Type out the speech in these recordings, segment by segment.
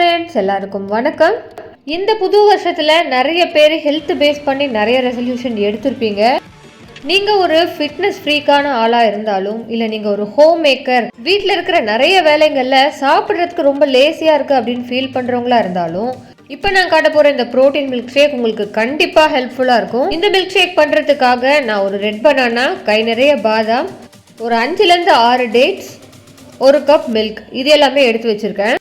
Friends, எல்லாருக்கும் வணக்கம். இந்த புது வருஷத்தில் நிறைய பேர் ஹெல்த் பேஸ் பண்ணி நிறைய ரெசல்யூஷன் எடுத்திருப்பீங்க. நீங்கள் ஒரு ஃபிட்னஸ் ஃப்ரீக்கான ஆளாக இருந்தாலும் இல்லை நீங்கள் ஒரு ஹோம் மேக்கர், வீட்டில் இருக்கிற நிறைய வேலைகளில் சாப்பிட்றதுக்கு ரொம்ப லேசியாக இருக்குது அப்படின்னு ஃபீல் பண்ணுறவங்களா இருந்தாலும் இப்போ நான் காட்ட போகிற இந்த ப்ரோட்டீன் மில்க் ஷேக் உங்களுக்கு கண்டிப்பாக ஹெல்ப்ஃபுல்லாக இருக்கும். இந்த மில்க் ஷேக் பண்ணுறதுக்காக நான் ஒரு ரெட் பனானா, கை நிறைய பாதாம், ஒரு 5லேருந்து 6 டேட்ஸ், ஒரு கப் மில்க், இது எல்லாமே எடுத்து வச்சுருக்கேன்.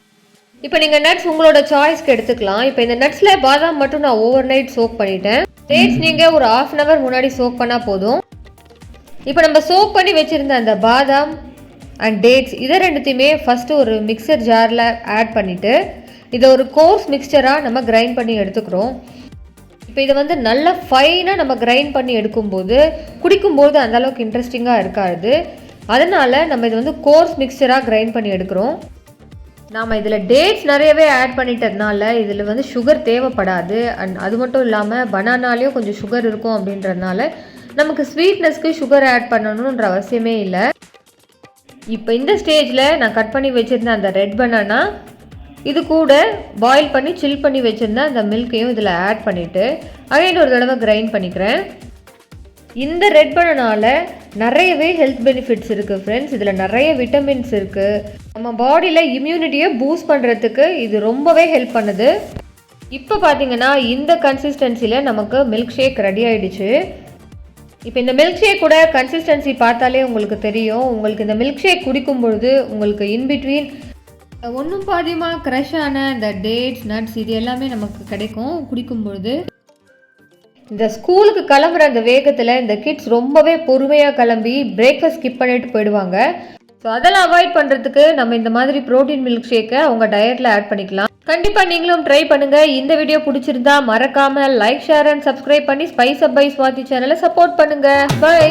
இப்போ நீங்கள் நட்ஸ் உங்களோட சாய்ஸ்க்கு எடுத்துக்கலாம். இப்போ இந்த நட்ஸில் பாதாம் மட்டும் நான் ஓவர் நைட் சோக் பண்ணிட்டேன். டேட்ஸ் நீங்கள் ஒரு 1/2 hour முன்னாடி சோக் பண்ணால் போதும். இப்போ நம்ம சோக் பண்ணி வச்சுருந்த அந்த பாதாம் அண்ட் டேட்ஸ் இதை ரெண்டுத்தையுமே ஃபஸ்ட்டு ஒரு மிக்சர் ஜாரில் ஆட் பண்ணிவிட்டு இதை ஒரு கோர்ஸ் மிக்சராக நம்ம கிரைண்ட் பண்ணி எடுத்துக்கிறோம். இப்போ இதை வந்து நல்லா ஃபைனாக நம்ம கிரைண்ட் பண்ணி எடுக்கும்போது குடிக்கும்போது அந்தளவுக்கு இன்ட்ரெஸ்டிங்காக இருக்காது. அதனால் நம்ம இதை வந்து கோர்ஸ் மிக்சராக கிரைண்ட் பண்ணி எடுக்கிறோம். நாம் இதில் டேட்ஸ் நிறையவே ஆட் பண்ணிட்டதுனால இதில் வந்து சுகர் தேவைப்படாது. அண்ட் அது மட்டும் இல்லாமல் பனானாலேயும் கொஞ்சம் சுகர் இருக்கும் அப்படின்றதுனால நமக்கு ஸ்வீட்னஸ்க்கு சுகர் ஆட் பண்ணணுன்ற அவசியமே இல்லை. இப்போ இந்த ஸ்டேஜில் நான் கட் பண்ணி வச்சுருந்தேன் அந்த ரெட் பனானா, இது கூட பாயில் பண்ணி சில் பண்ணி வச்சுருந்தேன் அந்த மில்கையும் இதில் ஆட் பண்ணிவிட்டு அகைன் ஒரு தடவை கிரைண்ட் பண்ணிக்கிறேன். இந்த ரெட் பனானாவில் நிறையவே ஹெல்த் பெனிஃபிட்ஸ் இருக்குது ஃப்ரெண்ட்ஸ். இதில் நிறைய விட்டமின்ஸ் இருக்குது. நம்ம பாடியில் இம்யூனிட்டியை பூஸ்ட் பண்ணுறதுக்கு இது ரொம்பவே ஹெல்ப் பண்ணுது. இப்போ பார்த்தீங்கன்னா இந்த கன்சிஸ்டன்சியில் நமக்கு மில்க் ஷேக் ரெடி ஆகிடுச்சு. இப்போ இந்த மில்க் ஷேக் கூட கன்சிஸ்டன்சி பார்த்தாலே உங்களுக்கு தெரியும். உங்களுக்கு இந்த மில்க் ஷேக் குடிக்கும் பொழுது உங்களுக்கு இன்பிட்வீன் ஒன்றும் பாதியமாக க்ரஷ் ஆன இந்த டேட்ஸ், நட்ஸ் இது எல்லாமே நமக்கு கிடைக்கும் குடிக்கும்பொழுது. இந்த ஸ்கூலுக்கு கிளம்புற அந்த வேகத்தில் இந்த கிட்ஸ் ரொம்பவே பொறுமையாக கிளம்பி பிரேக்ஃபாஸ்ட் ஸ்கிப் பண்ணிட்டு போயிடுவாங்க. ஸோ அதெல்லாம் அவாய்ட் பண்ணுறதுக்கு நம்ம இந்த மாதிரி ப்ரோட்டீன் மில்க் ஷேக்கை அவங்க டயட்டில் ஆட் பண்ணிக்கலாம். கண்டிப்பாக நீங்களும் ட்ரை பண்ணுங்கள். இந்த வீடியோ பிடிச்சிருந்தா மறக்காமல் லைக், ஷேர் அண்ட் சப்ஸ்கிரைப் பண்ணி ஸ்பைஸ் அப் பை ஸ்வாதி சேனலை சப்போர்ட் பண்ணுங்கள். பை.